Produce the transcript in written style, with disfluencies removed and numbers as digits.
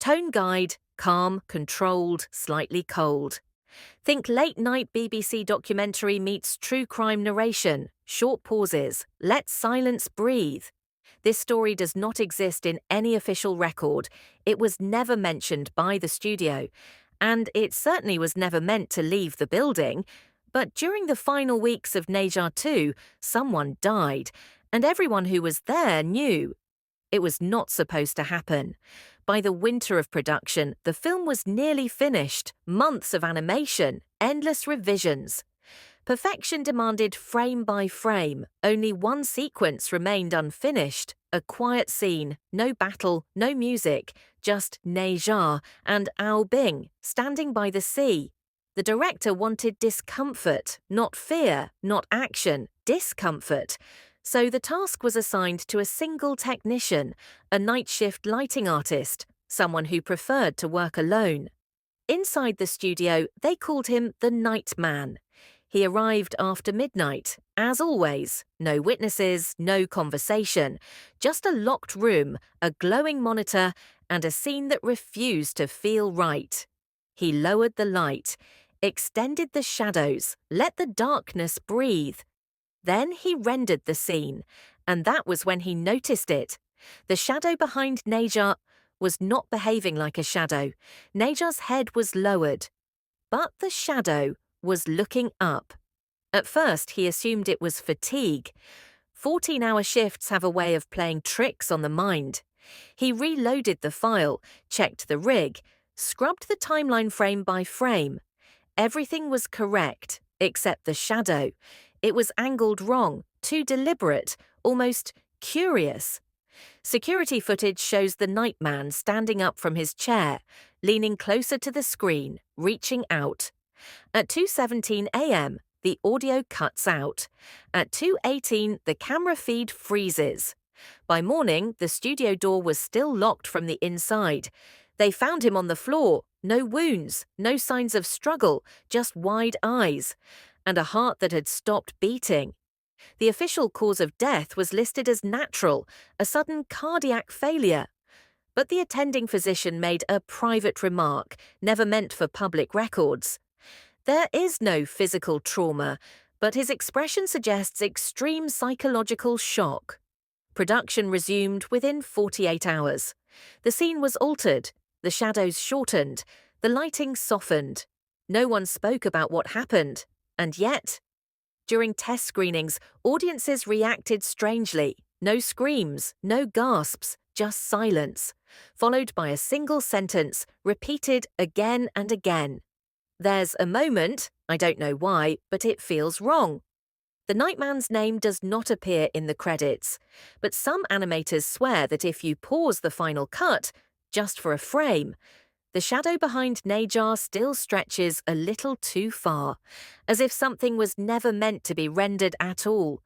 Tone guide, calm, controlled, slightly cold. Think late-night BBC documentary meets true crime narration, short pauses, let silence breathe. This story does not exist in any official record. It was never mentioned by the studio, and it certainly was never meant to leave the building. But during the final weeks of Neja 2, someone died, and everyone who was there knew. It was not supposed to happen. By the winter of production, the film was nearly finished, months of animation, endless revisions. Perfection demanded frame by frame. Only one sequence remained unfinished, a quiet scene, no battle, no music, just Neja and Ao Bing standing by the sea. The director wanted discomfort, not fear, not action, discomfort. So the task was assigned to a single technician, a night shift lighting artist, someone who preferred to work alone. Inside the studio, they called him the Night Man. He arrived after midnight, as always. No witnesses, no conversation, just a locked room, a glowing monitor, and a scene that refused to feel right. He lowered the light, extended the shadows, let the darkness breathe. Then he rendered the scene, and that was when he noticed it. The shadow behind Neja was not behaving like a shadow. Neja's head was lowered, but the shadow was looking up. At first, he assumed it was fatigue. 14-hour shifts have a way of playing tricks on the mind. He reloaded the file, checked the rig, scrubbed the timeline frame by frame. Everything was correct, except the shadow. It was angled wrong, too deliberate, almost curious. Security footage shows the Nightman standing up from his chair, leaning closer to the screen, reaching out. At 2:17 a.m., the audio cuts out. At 2:18, the camera feed freezes. By morning, the studio door was still locked from the inside. They found him on the floor, no wounds, no signs of struggle, just wide eyes, and a heart that had stopped beating. The official cause of death was listed as natural, a sudden cardiac failure. But the attending physician made a private remark, never meant for public records. There is no physical trauma, but his expression suggests extreme psychological shock. Production resumed within 48 hours. The scene was altered, the shadows shortened, the lighting softened. No one spoke about what happened, and yet, during test screenings, audiences reacted strangely. No screams, no gasps, just silence, followed by a single sentence, repeated again and again. There's a moment, I don't know why, but it feels wrong. The Nightman's name does not appear in the credits, but some animators swear that if you pause the final cut, just for a frame, the shadow behind Neja still stretches a little too far, as if something was never meant to be rendered at all.